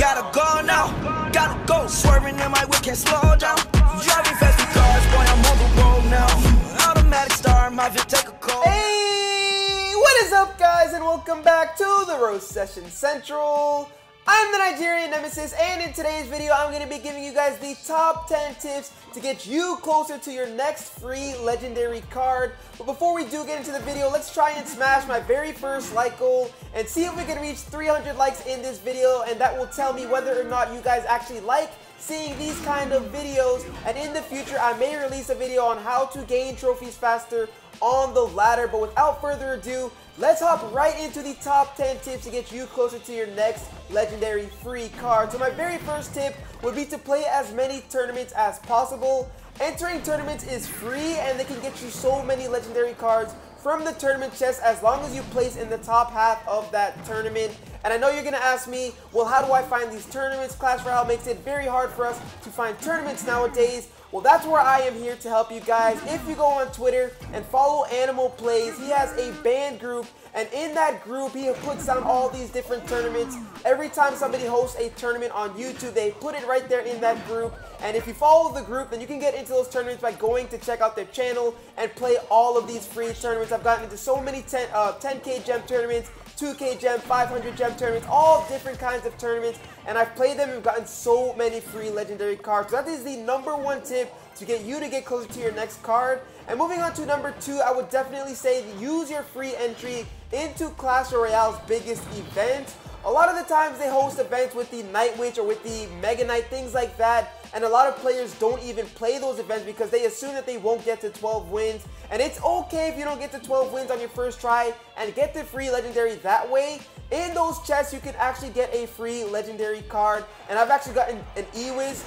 Gotta go now, gotta go. Swerving in my whip, can't slow down. Driving fast with cars, boy, I'm on the road now. Automatic star, my Vic take a call. Hey, what is up, guys, and welcome back to the Roast Session Central. I'm the Nigerian Nemesis, and in today's video, I'm going to be giving you guys the top 10 tips to get you closer to your next free legendary card. But before we do get into the video, let's try and smash my very first like goal and see if we can reach 300 likes in this video, and that will tell me whether or not you guys actually like seeing these kind of videos. And in the future, I may release a video on how to gain trophies faster on the ladder. But without further ado, let's hop right into the top 10 tips to get you closer to your next legendary free card. So my very first tip would be to play as many tournaments as possible. Entering tournaments is free, and they can get you so many legendary cards from the tournament chest as long as you place in the top half of that tournament. And I know you're gonna ask me, well, how do I find these tournaments? Clash Royale makes it very hard for us to find tournaments nowadays. Well, that's where I am here to help you guys. If you go on Twitter and follow Animal Plays, he has a banned group, and in that group, he puts down all these different tournaments. Every time somebody hosts a tournament on YouTube, they put it right there in that group. And if you follow the group, then you can get into those tournaments by going to check out their channel and play all of these free tournaments. I've gotten into so many 10K gem tournaments, 2K gem, 500 gem tournaments, all different kinds of tournaments, and I've played them and gotten so many free legendary cards. So that is the #1 tip to get you to get closer to your next card. And moving on to number 2, I would definitely say use your free entry into Clash Royale's biggest event. A lot of the times they host events with the Night Witch or with the Mega Knight, things like that, and a lot of players don't even play those events because they assume that they won't get to 12 wins. And it's okay if you don't get to 12 wins on your first try and get the free legendary that way. In those chests, you can actually get a free legendary card, and I've actually gotten an E-Wiz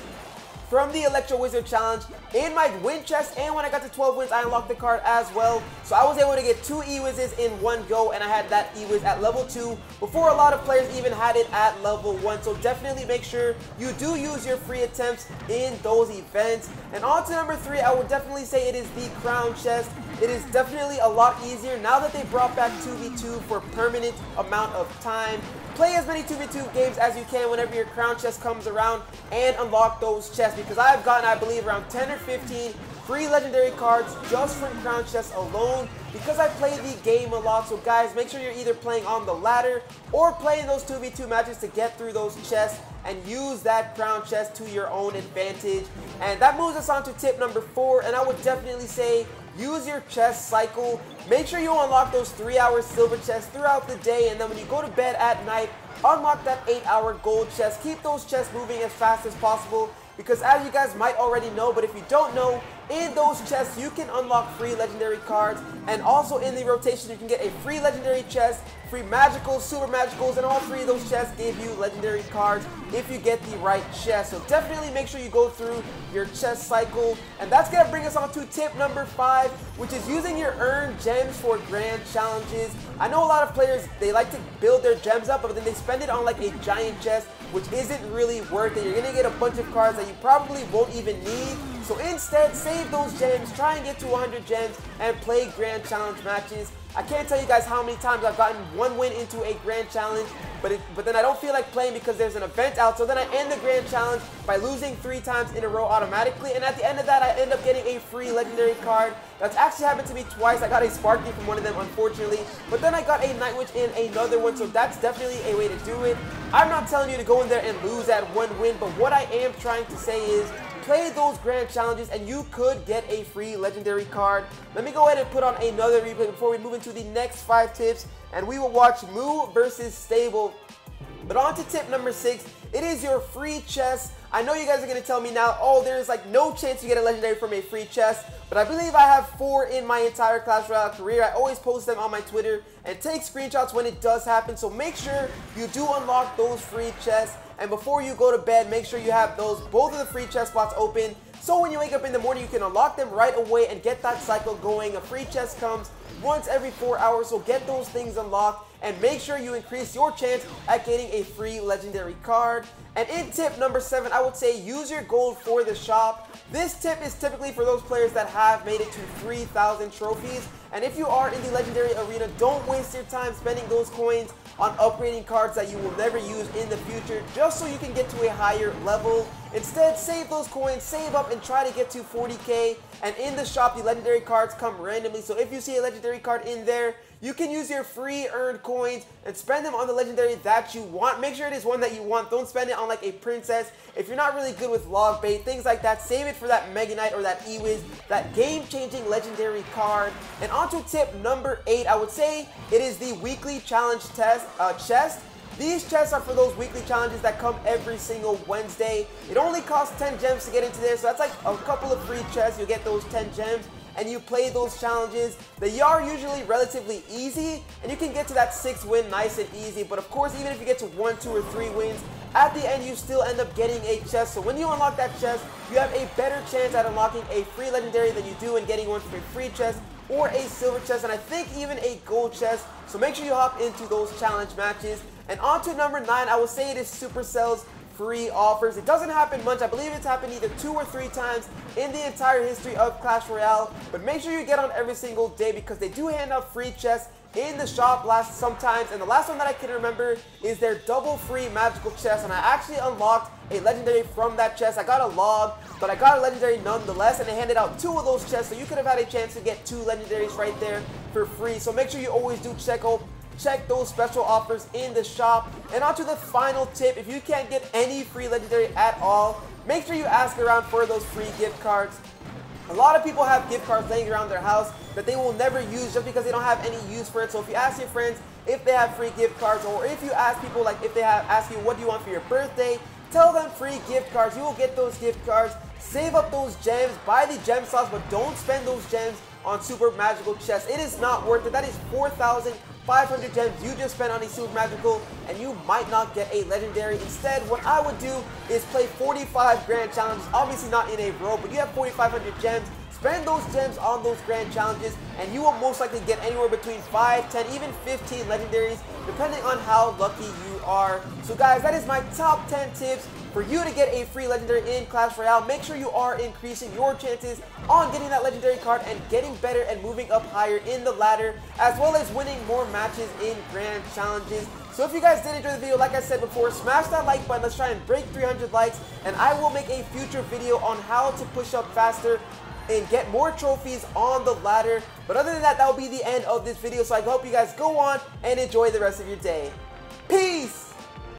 from the Electro Wizard Challenge in my win chest, and when I got to 12 wins, I unlocked the card as well. So I was able to get 2 E-Wizes in one go, and I had that E-Wiz at level 2 before a lot of players even had it at level 1. So definitely make sure you do use your free attempts in those events. And on to number 3, I would definitely say it is the Crown Chest. It is definitely a lot easier now that they brought back 2v2 for permanent amount of time. Play as many 2v2 games as you can whenever your Crown Chest comes around and unlock those chests, because I've gotten, I believe, around 10 or 15 free legendary cards just from Crown Chests alone because I play the game a lot. So guys, make sure you're either playing on the ladder or playing those 2v2 matches to get through those chests and use that Crown Chest to your own advantage. And that moves us on to tip number 4, and I would definitely say use your chest cycle. Make sure you unlock those 3-hour silver chests throughout the day, and then when you go to bed at night, unlock that 8-hour gold chest. Keep those chests moving as fast as possible, because as you guys might already know, but if you don't know, in those chests you can unlock free legendary cards, and also in the rotation you can get a free legendary chest, free magicals, super magicals, and all 3 of those chests give you legendary cards if you get the right chest. So definitely make sure you go through your chest cycle. And that's gonna bring us on to tip number 5, which is using your earned gems for grand challenges. I know a lot of players, they like to build their gems up, but then they spend it on like a giant chest, which isn't really worth it. You're gonna get a bunch of cards that you probably won't even need. So instead, save those gems, try and get to 100 gems, and play grand challenge matches. I can't tell you guys how many times I've gotten 1 win into a grand challenge, but then I don't feel like playing because there's an event out, so then I end the grand challenge by losing 3 times in a row automatically, and at the end of that, I end up getting a free legendary card. That's actually happened to me twice. I got a Sparky from one of them, unfortunately, but then I got a Night Witch in another one, so that's definitely a way to do it. I'm not telling you to go in there and lose at 1 win, but what I am trying to say is play those grand challenges and you could get a free legendary card. Let me go ahead and put on another replay before we move into the next 5 tips, and we will watch Moo versus Stable. But on to tip number 6, it is your free chest. I know you guys are going to tell me now, oh, there's like no chance you get a legendary from a free chest, but I believe I have 4 in my entire Clash Royale career. I always post them on my Twitter and take screenshots when it does happen, so make sure you do unlock those free chests. And before you go to bed, make sure you have both of the free chest spots open, so when you wake up in the morning, you can unlock them right away and get that cycle going. A free chest comes once every 4 hours, so get those things unlocked and make sure you increase your chance at getting a free legendary card. And in tip number 7, I would say use your gold for the shop. This tip is typically for those players that have made it to 3,000 trophies. And if you are in the legendary arena, don't waste your time spending those coins on upgrading cards that you will never use in the future just so you can get to a higher level. Instead, save those coins, save up, and try to get to 40k. And in the shop, the legendary cards come randomly. So if you see a legendary card in there, you can use your free earned coins and spend them on the legendary that you want. Make sure it is one that you want. Don't spend it on like a princess. If you're not really good with log bait, things like that, save it for that Mega Knight or that E-Wiz, that game-changing legendary card. And on to tip number 8, I would say it is the weekly challenge chest. These chests are for those weekly challenges that come every single Wednesday. It only costs 10 gems to get into there, so that's like a couple of free chests. You'll get those 10 gems, and you play those challenges. They are usually relatively easy, and you can get to that 6th win nice and easy. But of course, even if you get to 1, 2, or 3 wins, at the end you still end up getting a chest. So when you unlock that chest, you have a better chance at unlocking a free legendary than you do in getting one from a free chest or a silver chest, and I think even a gold chest. So make sure you hop into those challenge matches. And on to number 9, I would say it is Supercell's free offers. It doesn't happen much. I believe it's happened either 2 or 3 times in the entire history of Clash Royale. But make sure you get on every single day because they do hand out free chests in the shop sometimes. And the last one that I can remember is their double free magical chest. And I actually unlocked a legendary from that chest. I got a log, but I got a legendary nonetheless. And they handed out 2 of those chests. So you could have had a chance to get 2 legendaries right there for free. So make sure you always do check those special offers in the shop. And on to the final tip, if you can't get any free legendary at all, make sure you ask around for those free gift cards. A lot of people have gift cards laying around their house that they will never use just because they don't have any use for it. So if you ask your friends if they have free gift cards, or if you ask people like if they ask you what do you want for your birthday, tell them free gift cards. You will get those gift cards. Save up those gems, buy the gem slots, but don't spend those gems on super magical chests. It is not worth it. That is 4,500 gems you just spent on a super magical, and you might not get a legendary. Instead, what I would do is play 45 grand challenges, obviously not in a row, but you have 4,500 gems. Spend those gems on those grand challenges, and you will most likely get anywhere between 5, 10, even 15 legendaries, depending on how lucky you are. So guys, that is my top 10 tips for you to get a free legendary in Clash Royale. Make sure you are increasing your chances on getting that legendary card and getting better and moving up higher in the ladder, as well as winning more matches in grand challenges. So if you guys did enjoy the video, like I said before, smash that like button. Let's try and break 300 likes, and I will make a future video on how to push up faster and get more trophies on the ladder. But other than that, that will be the end of this video. So I hope you guys go on and enjoy the rest of your day. Peace!